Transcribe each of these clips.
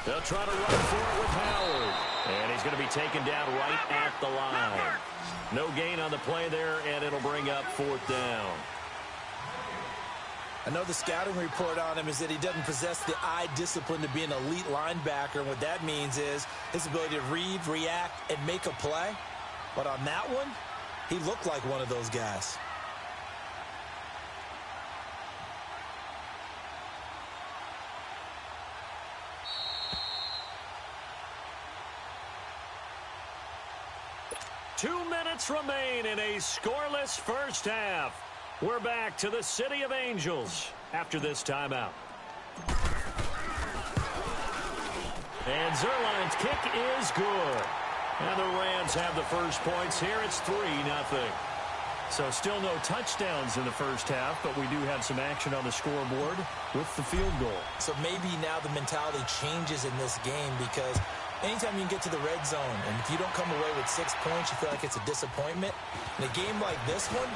They'll try to run for it with Howard. And he's going to be taken down right at the line. No gain on the play there, and it'll bring up 4th down. I know the scouting report on him is that he doesn't possess the eye discipline to be an elite linebacker. And what that means is his ability to read, react, and make a play. But on that one, he looked like one of those guys. Two minutes remain in a scoreless first half. We're back to the City of Angels after this timeout. And Zerline's kick is good. And the Rams have the first points here. It's 3-0. So still no touchdowns in the first half, but we do have some action on the scoreboard with the field goal. So maybe now the mentality changes in this game because anytime you can get to the red zone, and if you don't come away with 6 points, you feel like it's a disappointment. In a game like this one,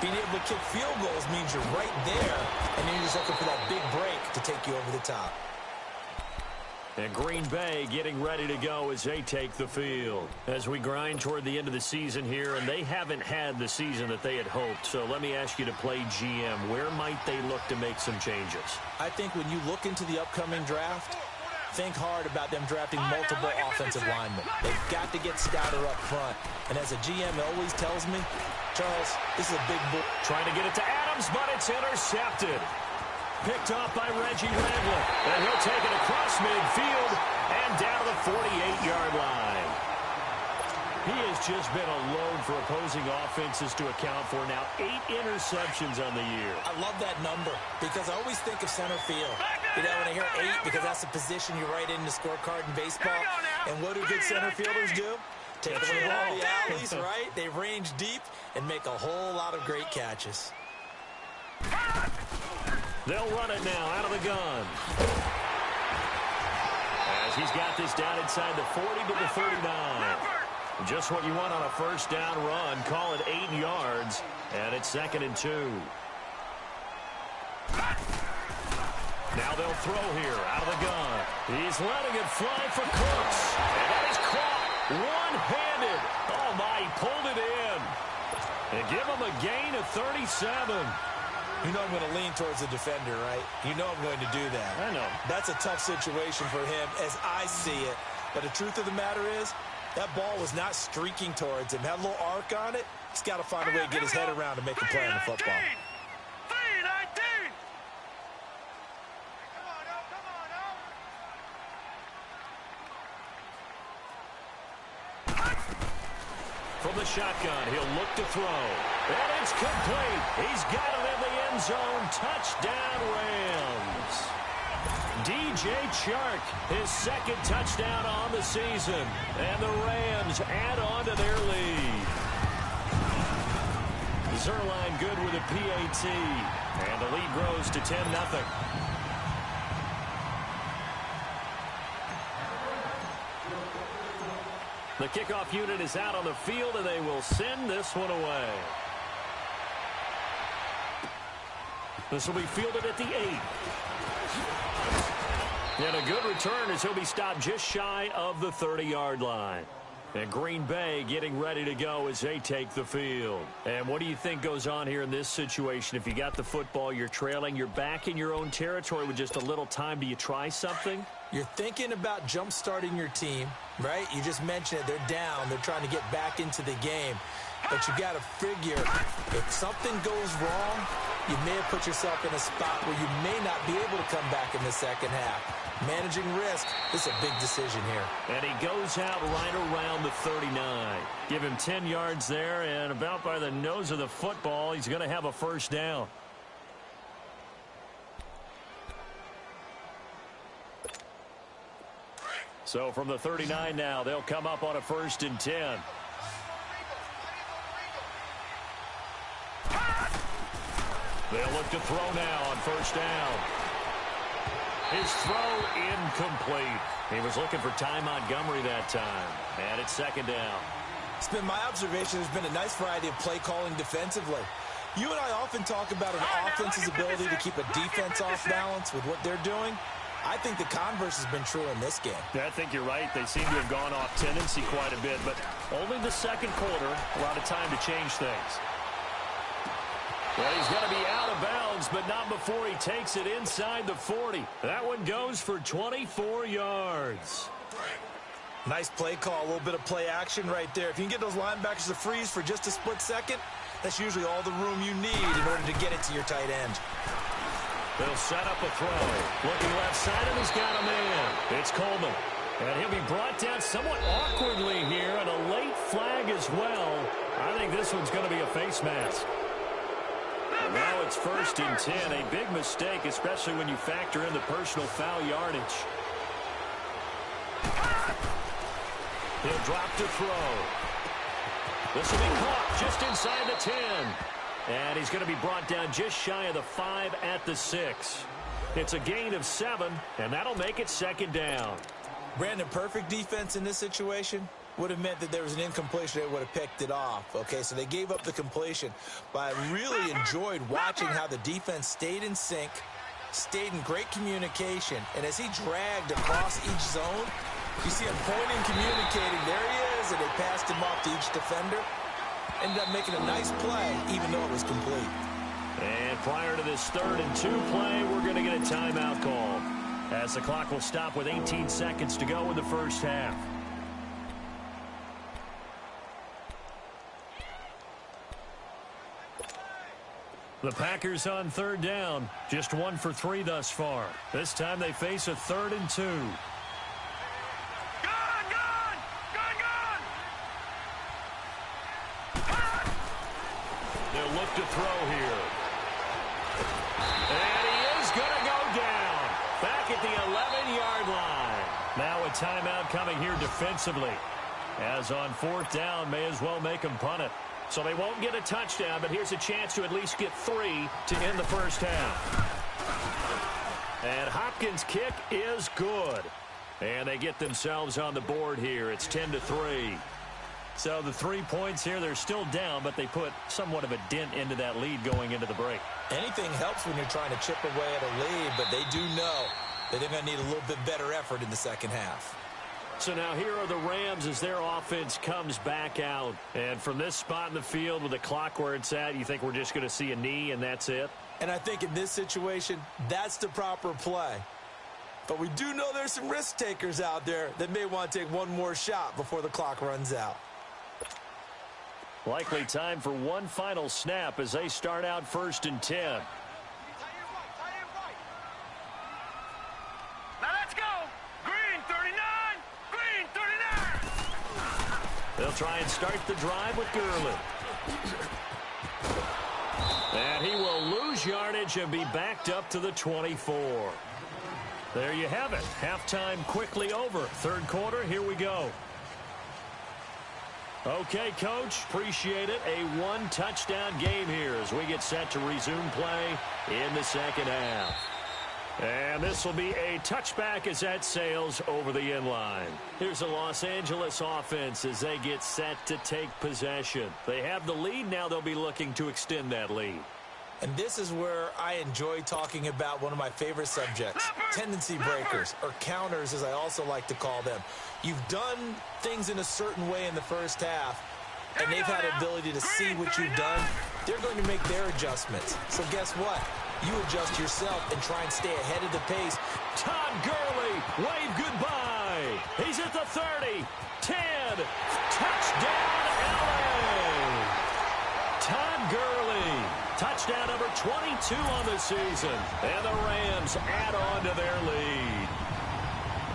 being able to kick field goals means you're right there, and then you're just looking for that big break to take you over the top. And Green Bay getting ready to go as they take the field. As we grind toward the end of the season here, and they haven't had the season that they had hoped. So let me ask you to play GM. Where might they look to make some changes? I think when you look into the upcoming draft, think hard about them drafting multiple offensive linemen. They've got to get stouter up front. And as a GM always tells me, Charles, this is a big boy. Trying to get it to Adams, but it's intercepted. Picked off by Reggie Randall. And he'll take it across midfield and down to the 48-yard line. He has just been a load for opposing offenses to account for. Now 8 interceptions on the year. I love that number because I always think of center field. You know, when I hear 8, because that's the position you write in the scorecard in baseball. And what do good center fielders do? Take away all the alleys, right? They range deep and make a whole lot of great catches. They'll run it now out of the gun. As he's got this down inside the 40 to the 39. Just what you want on a first down run. Call it 8 yards. And it's 2nd and 2. Now they'll throw here out of the gun. He's letting it fly for Cooks. And that is caught one-handed. Oh, my, he pulled it in. And give him a gain of 37. You know I'm going to lean towards the defender, right? You know I'm going to do that. I know. That's a tough situation for him as I see it. But the truth of the matter is, that ball was not streaking towards him. Had a little arc on it. He's got to find a way to get his head around to make a play on the football. From the shotgun, he'll look to throw. And it's complete. He's got it in the end zone. Touchdown, Rams. DJ Chark, his 2nd touchdown on the season. And the Rams add on to their lead. Zerline good with a PAT. And the lead grows to 10-0. The kickoff unit is out on the field, and they will send this one away. This will be fielded at the 8. And a good return as he'll be stopped just shy of the 30-yard line. And Green Bay getting ready to go as they take the field. And what do you think goes on here in this situation? If you got the football, you're trailing, you're back in your own territory with just a little time. Do you try something? You're thinking about jump-starting your team, right? You just mentioned it. They're down. They're trying to get back into the game. But you got to figure, if something goes wrong, you may have put yourself in a spot where you may not be able to come back in the second half. Managing risk, this is a big decision here. And he goes out right around the 39. Give him 10 yards there, and about by the nose of the football, he's going to have a first down. So from the 39 now, they'll come up on a 1st and 10. They'll look to throw now on 1st down. His throw incomplete. He was looking for Ty Montgomery that time. And it's 2nd down. It's been my observation there's been a nice variety of play calling defensively. You and I often talk about an offense's ability to keep a defense off balance with what they're doing. I think the converse has been true in this game. Yeah, I think you're right. They seem to have gone off tendency quite a bit, but only the second quarter, a lot of time to change things. Well, he's going to be out of bounds, but not before he takes it inside the 40. That one goes for 24 yards. Nice play call, a little bit of play action right there. If you can get those linebackers to freeze for just a split second, that's usually all the room you need in order to get it to your tight end. They'll set up a throw. Looking left side, and he's got a man. It's Coleman. And he'll be brought down somewhat awkwardly here, and a late flag as well. I think this one's going to be a face mask. And now it's 1st and 10. A big mistake, especially when you factor in the personal foul yardage. He'll drop to throw. This will be caught just inside the 10. And he's going to be brought down just shy of the 5 at the 6. It's a gain of 7, and that'll make it 2nd down. Brandon, perfect defense in this situation would have meant that there was an incompletion. They would have picked it off. Okay, so they gave up the completion. But I really enjoyed watching how the defense stayed in sync, stayed in great communication, and as he dragged across each zone, you see him pointing, communicating. There he is, and they passed him off to each defender. Ended up making a nice play, even though it was complete. And prior to this 3rd and 2 play, we're going to get a timeout call, as the clock will stop with 18 seconds to go in the first half. The Packers on 3rd down, just 1 for 3 thus far. This time they face a 3rd and 2. They'll look to throw here. And he is going to go down. Back at the 11-yard line. Now a timeout coming here defensively. As on 4th down, may as well make them punt it. So they won't get a touchdown, but here's a chance to at least get 3 to end the first half. And Hopkins' kick is good. And they get themselves on the board here. It's 10-3. So the 3 points here, they're still down, but they put somewhat of a dent into that lead going into the break. Anything helps when you're trying to chip away at a lead, but they do know that they're going to need a little bit better effort in the second half. So now here are the Rams as their offense comes back out. And from this spot in the field with the clock where it's at, you think we're just going to see a knee and that's it? And I think in this situation, that's the proper play. But we do know there's some risk takers out there that may want to take one more shot before the clock runs out. Likely time for one final snap as they start out 1st and 10. Now let's go. Green 39. Green 39. They'll try and start the drive with Gurley. And he will lose yardage and be backed up to the 24. There you have it. Halftime quickly over. 3rd quarter, here we go. Okay, Coach, appreciate it. A 1-touchdown game here as we get set to resume play in the second half. And this will be a touchback as that sails over the end line. Here's the Los Angeles offense as they get set to take possession. They have the lead. Now they'll be looking to extend that lead. And this is where I enjoy talking about one of my favorite subjects, tendency breakers, or counters as I also like to call them. You've done things in a certain way in the first half, and they've had the ability to see what you've done. They're going to make their adjustments. So guess what? You adjust yourself and try and stay ahead of the pace. Todd Gurley, wave goodbye. He's at the 30, 10, touchdown LA. Todd Gurley, touchdown number 22 on the season. And the Rams add on to their lead.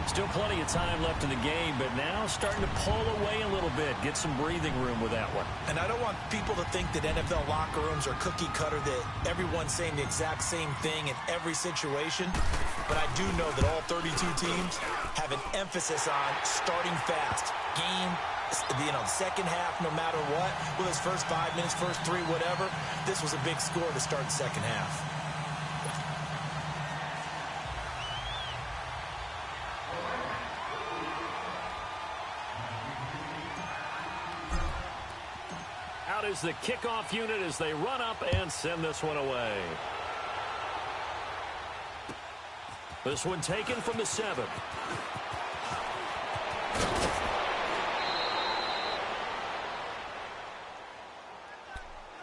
Still plenty of time left in the game, but now starting to pull away a little bit. Get some breathing room with that one. And I don't want people to think that NFL locker rooms are cookie cutter, that everyone's saying the exact same thing in every situation. But I do know that all 32 teams have an emphasis on starting fast. Game, second half, no matter what. Whether it's first 5 minutes, first 3, whatever. This was a big score to start the second half. Out is the kickoff unit as they run up and send this one away. This one taken from the 7.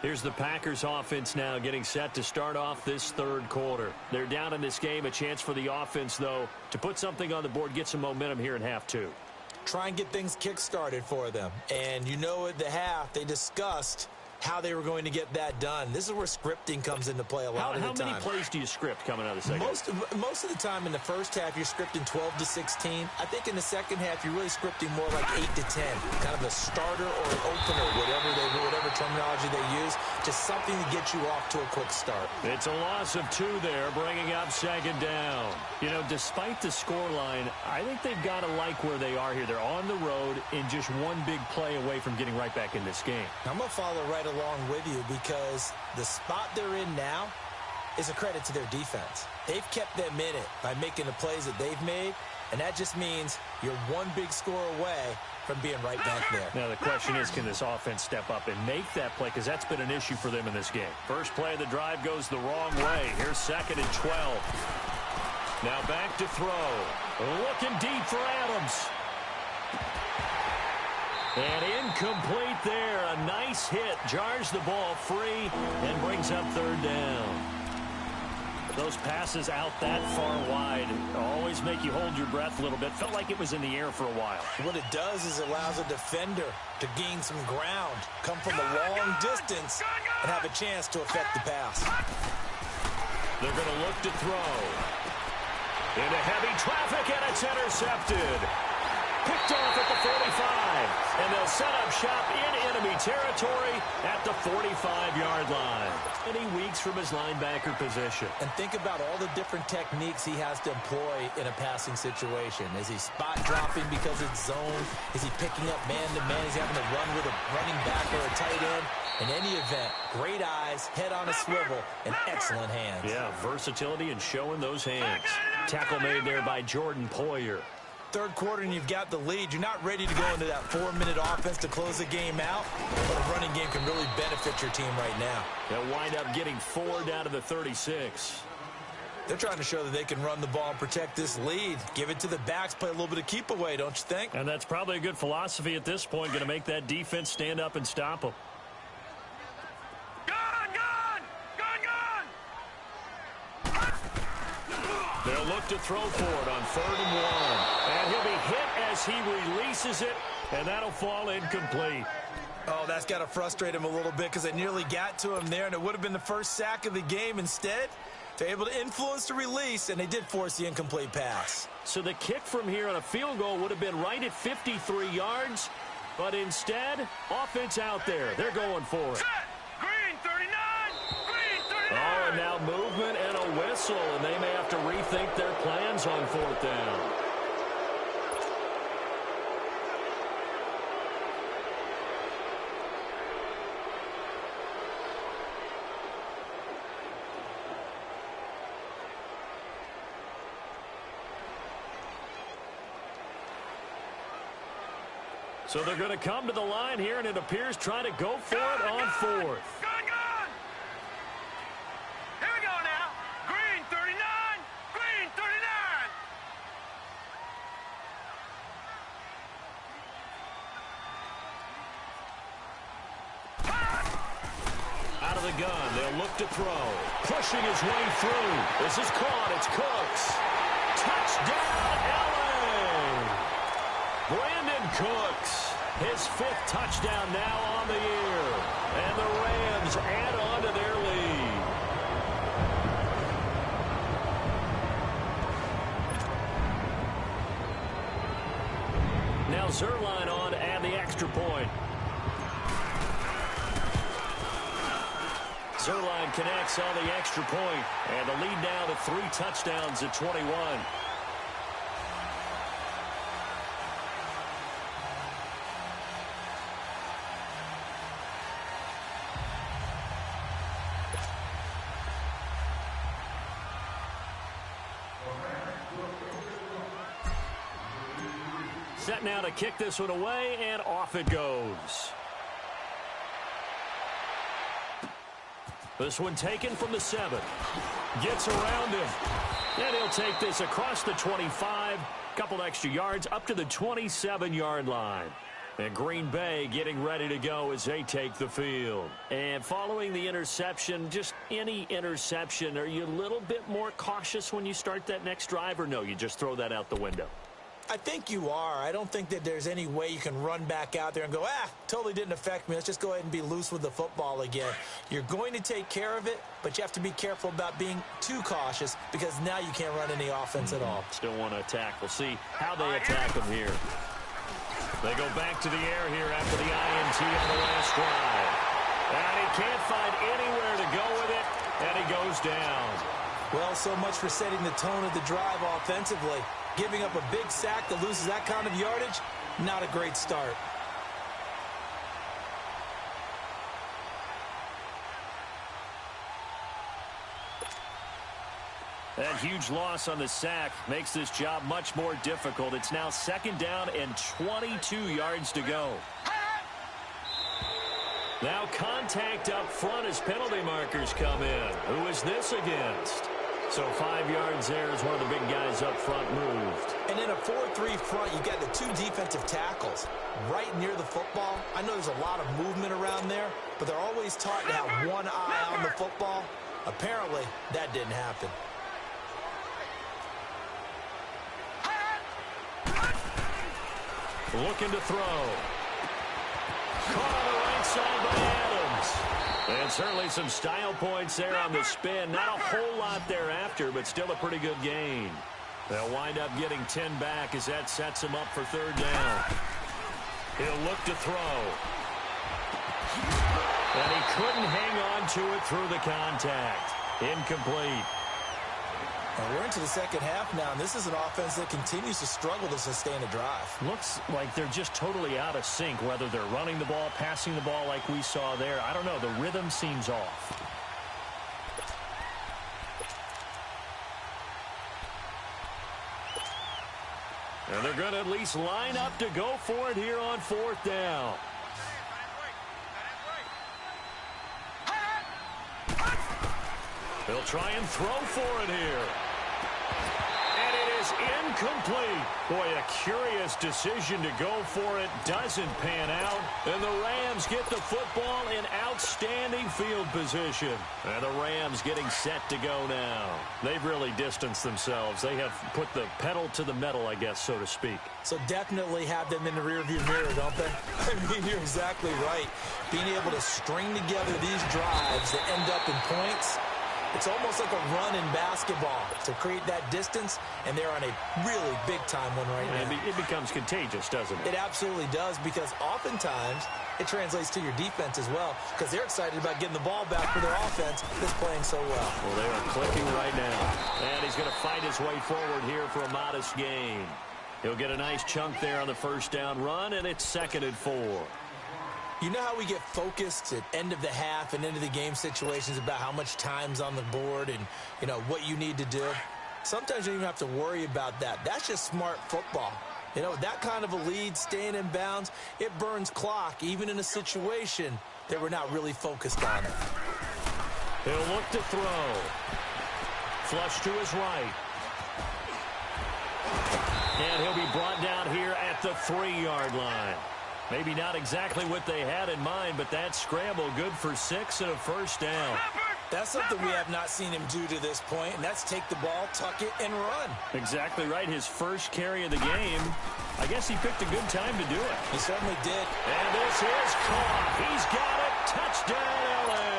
Here's the Packers offense now getting set to start off this third quarter. They're down in this game. A chance for the offense, though, to put something on the board, get some momentum here in half 2. Try and get things kick-started for them. And you know at the half, they discussed how they were going to get that done. This is where scripting comes into play a lot of the time. How many plays do you script coming out of the second? Most of the time in the first half, you're scripting 12 to 16. I think in the second half, you're really scripting more like 8 to 10. Kind of a starter or an opener, whatever terminology they use. Just something to get you off to a quick start. It's a loss of 2 there, bringing up second down. You know, despite the scoreline, I think they've got to like where they are here. They're on the road and just one big play away from getting right back in this game. I'm going to follow right along with you because the spot they're in now is a credit to their defense. They've kept them in it by making the plays that they've made, and that just means you're one big score away from being right back there. Now the question is, can this offense step up and make that play? Because that's been an issue for them in this game. First play of the drive goes the wrong way. Here's 2nd and 12. Now back to throw. Looking deep for Adams. And incomplete there. A nice hit. Jars the ball free and brings up 3rd down. Those passes out that far wide always make you hold your breath a little bit. Felt like it was in the air for a while. What it does is allows a defender to gain some ground, come from a long distance, and have a chance to affect the pass. They're going to look to throw. Into heavy traffic, and it's intercepted. Picked off at the 45, and they'll set up shop in enemy territory at the 45-yard line. Many weeks from his linebacker position. And think about all the different techniques he has to employ in a passing situation. Is he spot dropping because it's zone? Is he picking up man-to-man? Is he having to run with a running back or a tight end? In any event, great eyes, head on a swivel, and excellent hands. Yeah, versatility and showing those hands. Tackle made there by Jordan Poyer. Third quarter and you've got the lead. You're not ready to go into that 4-minute offense to close the game out, but a running game can really benefit your team right now. They'll wind up getting 4 down to the 36. They're trying to show that they can run the ball and protect this lead. Give it to the backs, play a little bit of keep away, don't you think? And that's probably a good philosophy at this point, going to make that defense stand up and stop them. They'll look to throw for it on 3rd and 1. And he'll be hit as he releases it, and that'll fall incomplete. Oh, that's got to frustrate him a little bit because it nearly got to him there, and it would have been the first sack of the game. Instead, they're able to influence the release, and they did force the incomplete pass. So the kick from here on a field goal would have been right at 53 yards, but instead, offense out there. They're going for it. Green 39! Green 39! Oh, and now movement and a whistle, and they may have to rethink their plans on 4th down. So they're going to come to the line here, and it appears trying to go for it on 4th. Gun! Here we go now. Green 39! Green 39! Out of the gun, they'll look to throw. Pushing his way through. This is caught. It's Cooks. Touchdown, LA! Brandon Cooks, his 5th touchdown now on the year. And the Rams add on to their lead. Now Zerline on to add the extra point. Zerline connects on the extra point, and the lead now to 3 touchdowns at 21. Set now to kick this one away, and off it goes. This one taken from the 7. Gets around him. And he'll take this across the 25. Couple extra yards up to the 27-yard line. And Green Bay getting ready to go as they take the field. And following the interception, just any interception, are you a little bit more cautious when you start that next drive, or no, you just throw that out the window? I think you are. I don't think that there's any way you can run back out there and go, totally didn't affect me. Let's just go ahead and be loose with the football again. You're going to take care of it, but you have to be careful about being too cautious because now you can't run any offense at all. Still want to attack. We'll see how they attack them here. They go back to the air here after the INT on the last drive. And he can't find anywhere to go with it, and he goes down. Well, so much for setting the tone of the drive offensively. Giving up a big sack that loses that kind of yardage, not a great start. That huge loss on the sack makes this job much more difficult. It's now 2nd down and 22 yards to go. Now contact up front as penalty markers come in. Who is this against? So 5 yards there as one of the big guys up front moved. And in a 4-3 front, you've got the 2 defensive tackles right near the football. I know there's a lot of movement around there, but they're always taught to have one eye on the football. Apparently, that didn't happen. Looking to throw. Caught on the right side by Adams. And certainly some style points there on the spin. Not a whole lot thereafter, but still a pretty good gain. They'll wind up getting 10 back as that sets him up for 3rd down. He'll look to throw. And he couldn't hang on to it through the contact. Incomplete. And we're into the second half now, and this is an offense that continues to struggle to sustain a drive. Looks like they're just totally out of sync, whether they're running the ball, passing the ball like we saw there. I don't know. The rhythm seems off. And they're going to at least line up to go for it here on 4th down. They'll try and throw for it here. And it is incomplete. Boy, a curious decision to go for it. Doesn't pan out. And the Rams get the football in outstanding field position. And the Rams getting set to go now. They've really distanced themselves. They have put the pedal to the metal, I guess, so to speak. So definitely have them in the rearview mirror, don't they? I mean, you're exactly right. Being able to string together these drives that end up in points, it's almost like a run in basketball to create that distance, and they're on a really big-time one right now. It becomes contagious, doesn't it? It absolutely does, because oftentimes it translates to your defense as well, because they're excited about getting the ball back for their offense that's playing so well. Well, they are clicking right now. And he's going to fight his way forward here for a modest gain. He'll get a nice chunk there on the 1st down run, and it's 2nd and 4. You know how we get focused at end of the half and end of the game situations about how much time's on the board and, you know, what you need to do? Sometimes you don't even have to worry about that. That's just smart football. You know, that kind of a lead, staying in bounds, it burns clock, even in a situation that we're not really focused on it. He'll look to throw. Flush to his right. And he'll be brought down here at the 3-yard line. Maybe not exactly what they had in mind, but that scramble good for 6 and a 1st down. That's something we have not seen him do to this point, and that's take the ball, tuck it, and run. Exactly right. His first carry of the game. I guess he picked a good time to do it. He certainly did. And this is caught. He's got it. Touchdown, L.A.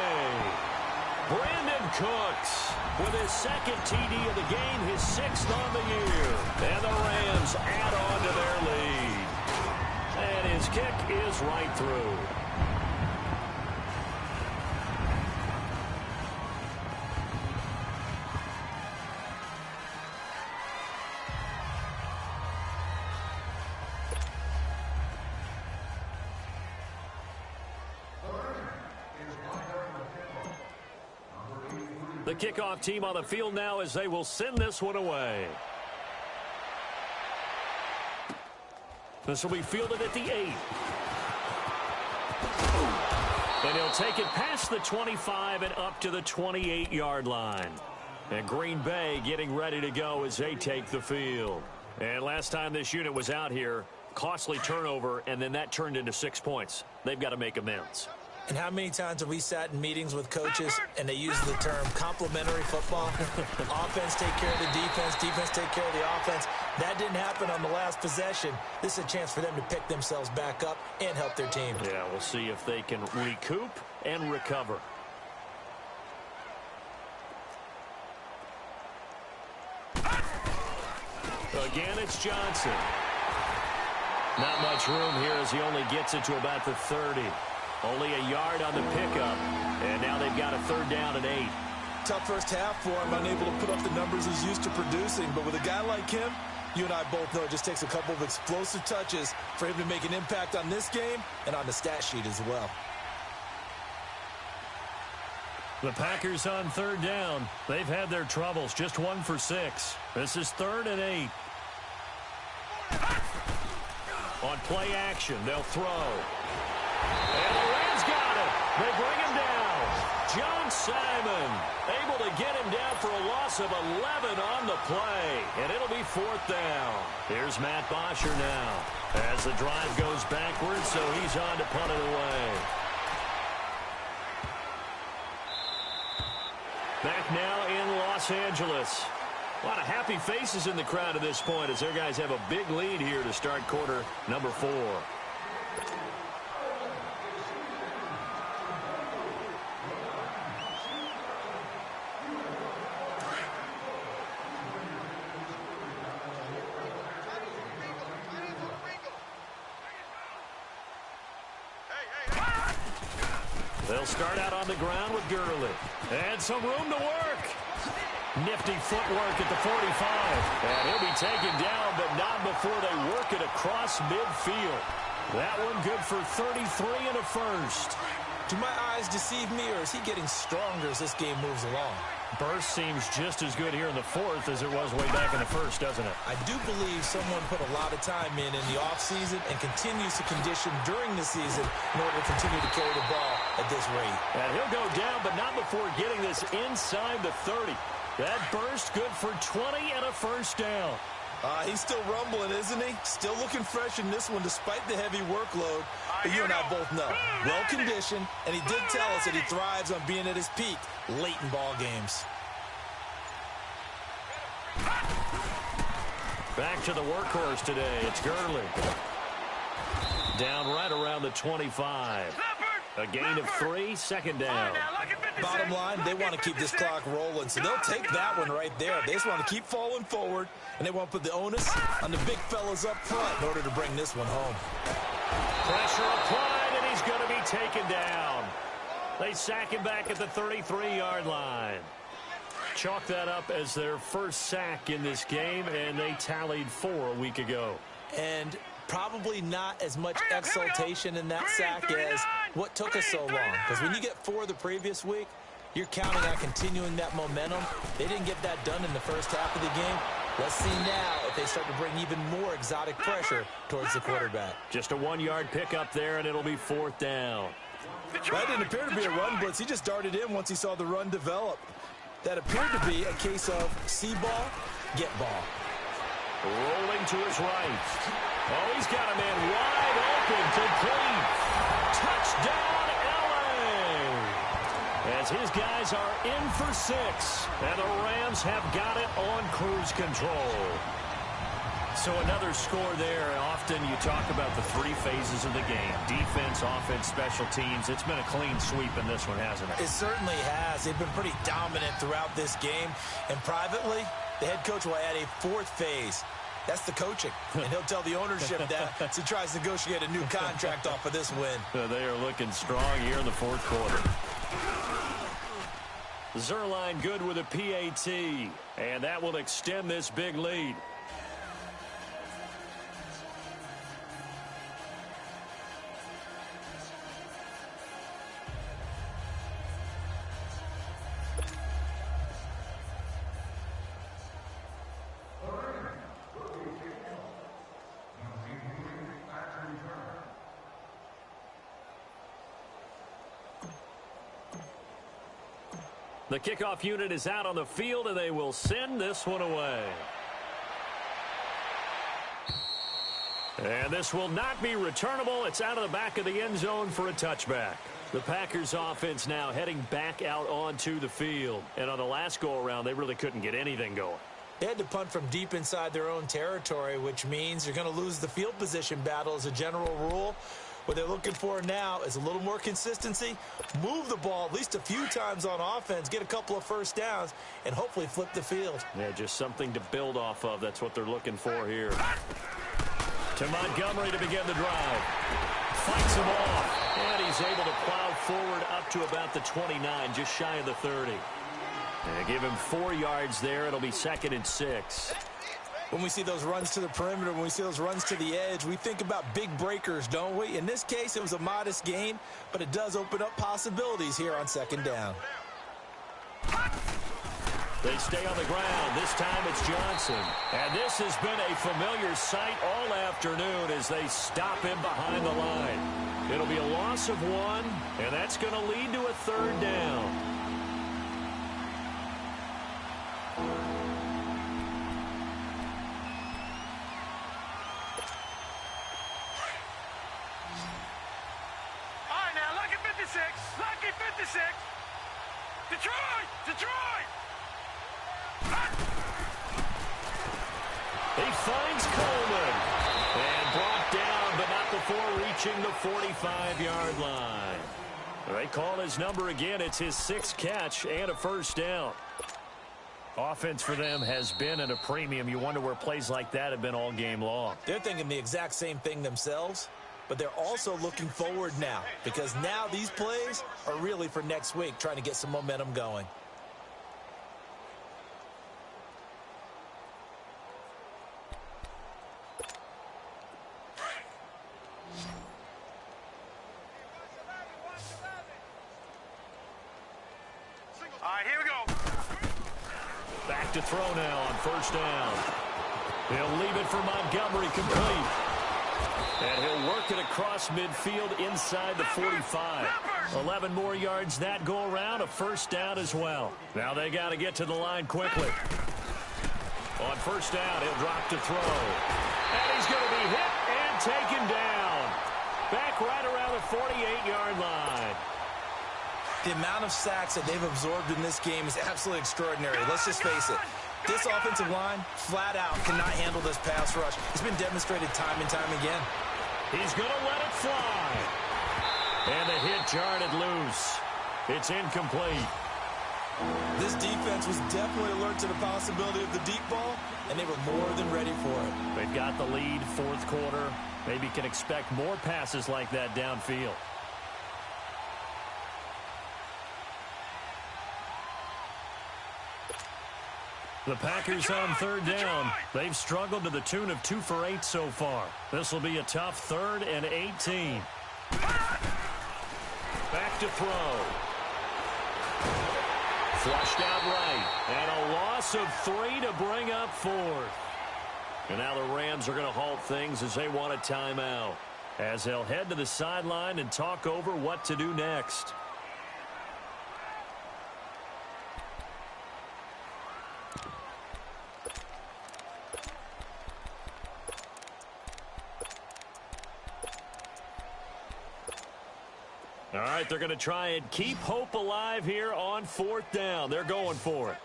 Brandon Cooks with his 2nd TD of the game, his 6th on the year. And the Rams add on to their lead. And his kick is right through. The kickoff team on the field now as they will send this one away. This will be fielded at the 8. And he'll take it past the 25 and up to the 28-yard line. And Green Bay getting ready to go as they take the field. And last time this unit was out here, costly turnover, and then that turned into 6 points. They've got to make amends. And how many times have we sat in meetings with coaches and they use the term complementary football? Offense take care of the defense, defense take care of the offense. That didn't happen on the last possession. This is a chance for them to pick themselves back up and help their team. Yeah, we'll see if they can recoup and recover. Again, it's Johnson. Not much room here as he only gets it to about the 30. Only a yard on the pickup, and now they've got a 3rd down and 8. Tough first half for him, unable to put up the numbers he's used to producing. But with a guy like him, you and I both know it just takes a couple of explosive touches for him to make an impact on this game and on the stat sheet as well. The Packers on 3rd down. They've had their troubles, just 1 for 6. This is 3rd and 8. On play action, they'll throw. And the Rams got it. They bring him down. John Simon able to get him down for a loss of 11 on the play. And it'll be 4th down. Here's Matt Bosher now as the drive goes backwards, so he's on to punt it away. Back now in Los Angeles. A lot of happy faces in the crowd at this point as their guys have a big lead here to start quarter number 4. They'll start out on the ground with Gurley. And some room to work. Nifty footwork at the 45. And he'll be taken down, but not before they work it across midfield. That one good for 33 and a first. Do my eyes deceive me, or is he getting stronger as this game moves along? Burst seems just as good here in the 4th as it was way back in the 1st, doesn't it? I do believe someone put a lot of time in the offseason and continues to condition during the season in order to continue to carry the ball at this rate. And he'll go down, but not before getting this inside the 30. That burst good for 20 and a first down. He's still rumbling, isn't he? Still looking fresh in this one despite the heavy workload. But you and I both know, well-conditioned, and he did tell us that he thrives on being at his peak late in ball games. Back to the workhorse today. It's Gurley. Down right around the 25. A gain of 3, 2nd down. Bottom line, they want to keep this clock rolling, so they'll take that one right there. They just want to keep falling forward, and they want to put the onus on the big fellas up front in order to bring this one home. Pressure applied, and he's going to be taken down. They sack him back at the 33-yard line. Chalk that up as their first sack in this game, and they tallied 4 a week ago. And probably not as much exultation in that sack as what took us so long. Because when you get 4 the previous week, you're counting on continuing that momentum. They didn't get that done in the first half of the game. Let's see now if they start to bring even more exotic pressure towards the quarterback. Just a 1-yard pickup there, and it'll be 4th down. That didn't appear to be a run blitz. He just darted in once he saw the run develop. That appeared to be a case of see ball, get ball. Rolling to his right. Oh, he's got a man wide open, complete. Touchdown, L.A. As his guys are in for 6, and the Rams have got it on cruise control. So another score there. Often you talk about the 3 phases of the game. Defense, offense, special teams. It's been a clean sweep in this one, hasn't it? It certainly has. They've been pretty dominant throughout this game. And privately, the head coach will add a 4th phase. That's the coaching. And he'll tell the ownership that as he tries to negotiate a new contract off of this win. They are looking strong here in the 4th quarter. Zerline good with a PAT. And that will extend this big lead. The kickoff unit is out on the field, and they will send this one away. And this will not be returnable. It's out of the back of the end zone for a touchback. The Packers offense now heading back out onto the field. And on the last go-around, they really couldn't get anything going. They had to punt from deep inside their own territory, which means you're going to lose the field position battle as a general rule. What they're looking for now is a little more consistency, move the ball at least a few times on offense, get a couple of first downs, and hopefully flip the field. Yeah, just something to build off of. That's what they're looking for here. To Montgomery to begin the drive. Fights him off. And he's able to plow forward up to about the 29, just shy of the 30. And give him 4 yards there. It'll be 2nd and 6. When we see those runs to the perimeter, when we see those runs to the edge, we think about big breakers, don't we? In this case, it was a modest gain, but it does open up possibilities here on 2nd down. They stay on the ground. This time it's Johnson. And this has been a familiar sight all afternoon as they stop him behind the line. It'll be a loss of 1, and that's going to lead to a 3rd down. Lucky 56. Detroit! Detroit! He finds Coleman. And brought down, but not before reaching the 45-yard line. They call his number again. It's his 6th catch and a 1st down. Offense for them has been at a premium. You wonder where plays like that have been all game long. They're thinking the exact same thing themselves. But they're also looking forward now because now these plays are really for next week, trying to get some momentum going. All right, here we go. Back to throw now on 1st down. He'll leave it for Montgomery complete. And he'll work it across midfield inside the 45. 11 more yards that go around, a 1st down as well. Now they got to get to the line quickly. On 1st down, he'll drop to throw. And he's going to be hit and taken down. Back right around the 48-yard line. The amount of sacks that they've absorbed in this game is absolutely extraordinary. Let's just face it. This offensive line, flat out, cannot handle this pass rush. It's been demonstrated time and time again. He's going to let it fly. And the hit jarred loose. It's incomplete. This defense was definitely alert to the possibility of the deep ball, and they were more than ready for it. They've got the lead, 4th quarter. Maybe can expect more passes like that downfield. The Packers on 3rd down. They've struggled to the tune of 2 for 8 so far. This will be a tough 3rd and 18. Back to throw. Flushed out right. And a loss of 3 to bring up 4th. And now the Rams are going to halt things as they want a timeout, as they'll head to the sideline and talk over what to do next. All right, they're going to try and keep hope alive here on 4th down. They're going for it.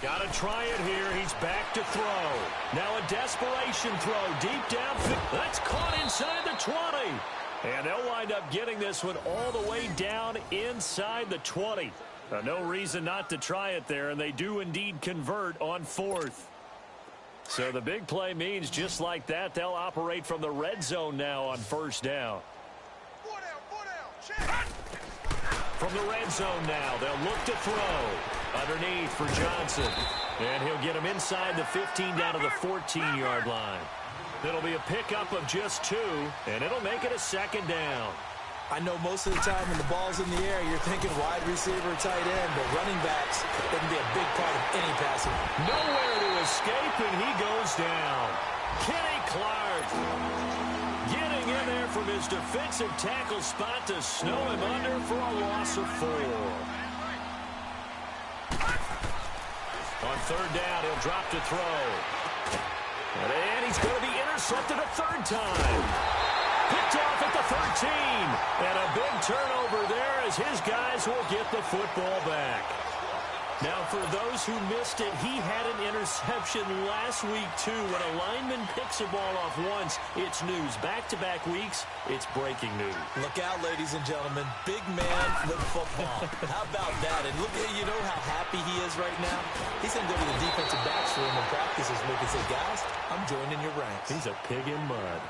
Got to try it here. He's back to throw. Now a desperation throw deep downfield. That's caught inside the 20. And they'll wind up getting this one all the way down inside the 20. No reason not to try it there, and they do indeed convert on 4th. So the big play means just like that, they'll operate from the red zone now on 1st down. From the red zone now, they'll look to throw. Underneath for Johnson. And he'll get him inside the 15 down to the 14-yard line. It'll be a pickup of just 2, and it'll make it a 2nd down. I know most of the time when the ball's in the air, you're thinking wide receiver, tight end, but running backs, they can be a big part of any passing. Nowhere to escape, and he goes down. Kenny Clark getting in there from his defensive tackle spot to snow him under for a loss of 4. On third down, he'll drop to throw. And he's going to be intercepted a third time. Picked off at the 13. And a big turnover there as his guys will get the football back. Now, for those who missed it, he had an interception last week, too. When a lineman picks a ball off once, it's news. Back-to-back weeks, it's breaking news. Look out, ladies and gentlemen. Big man with football. How about that? And look at, you know how happy he is right now? He's going to go to the defensive backs room and practice this week and say, guys, I'm joining your ranks. He's a pig in mud.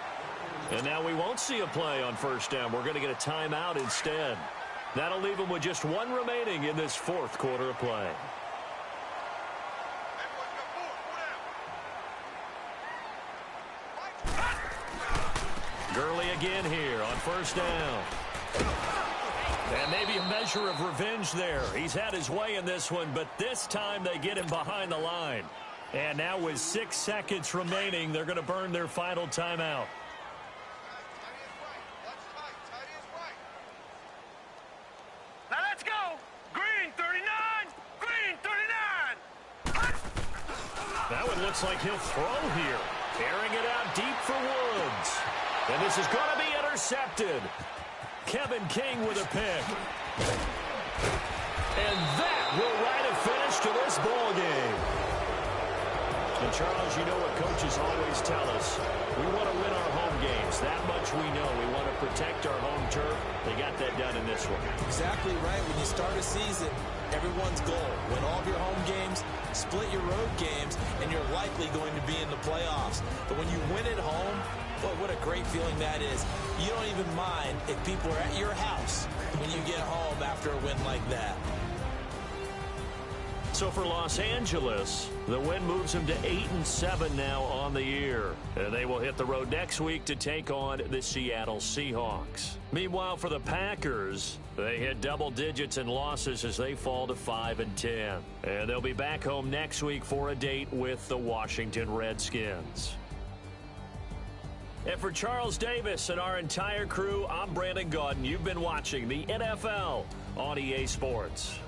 And now we won't see a play on first down. We're going to get a timeout instead. That'll leave him with just one remaining in this fourth quarter of play. Gurley again here on first down. And maybe a measure of revenge there. He's had his way in this one, but this time they get him behind the line. And now with 6 seconds remaining, they're going to burn their final timeout. Looks like he'll throw here. Airing it out deep for Woods. And this is going to be intercepted. Kevin King with a pick. And that will write a finish to this ball game. And Charles, you know what coaches always tell us. We want to win our home games. That much we know. We want to protect our home turf. They got that done in this one. Exactly right. When you start a season, everyone's goal, win all of your home games, split your road games, and you're likely going to be in the playoffs. But when you win at home, boy, what a great feeling that is. You don't even mind if people are at your house when you get home after a win like that. So for Los Angeles, the win moves them to 8-7 now on the year. And they will hit the road next week to take on the Seattle Seahawks. Meanwhile, for the Packers, they hit double digits in losses as they fall to 5-10. And they'll be back home next week for a date with the Washington Redskins. And for Charles Davis and our entire crew, I'm Brandon Gaudin. You've been watching the NFL on EA Sports.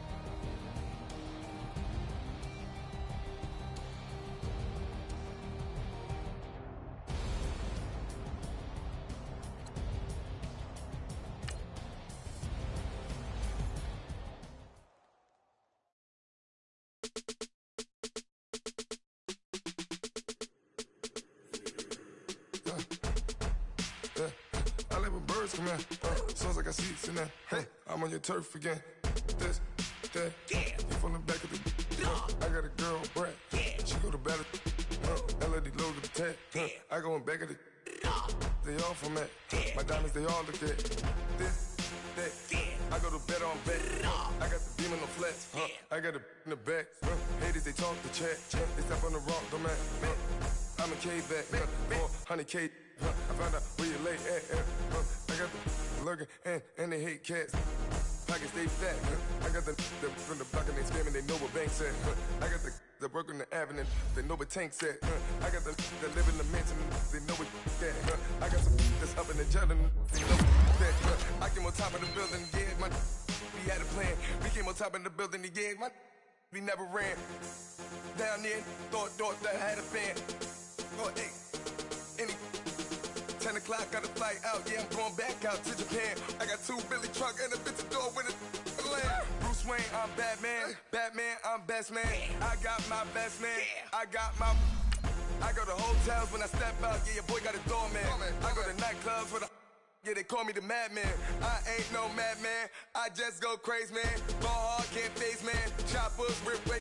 Sounds like I see it in there. Hey, I'm on your turf again. This, that, you from the back of the. I got a girl, Brad. She go to battle. LED logo the tag. I go in back of the. They all from that. My diamonds, they all look at. This, that. I go to bed on bed. I got the beam on the flats. I got it in the back. Haters, they talk the chat. They step on the rock, the man. I'm a K-back. 400K. I found out where you lay at. I got the lurking and they hate cats. Pockets stay fat. I got the from the block and they scamming, they know what banks at. I got the work on the avenue, they know what tanks at. I got the live in the mansion, they know what that. I got some that's up in the jungle, they know that. I came on top of the building, yeah, we had a plan. We came on top of the building, yeah, we never ran. Down there, thought that I had a fan. Oh, hey, any 10 o'clock, got a flight out, yeah, I'm going back out to Japan. I got 2 Billy truck and a bitch door with a land. Bruce Wayne, I'm Batman. Batman, I'm best man. I got my best man. I go to hotels when I step out, yeah, your boy got a doorman. I go to nightclubs with a, yeah, they call me the madman. I ain't no madman, I just go crazy, man. Ball hard, can't face, man. Choppers, rip play,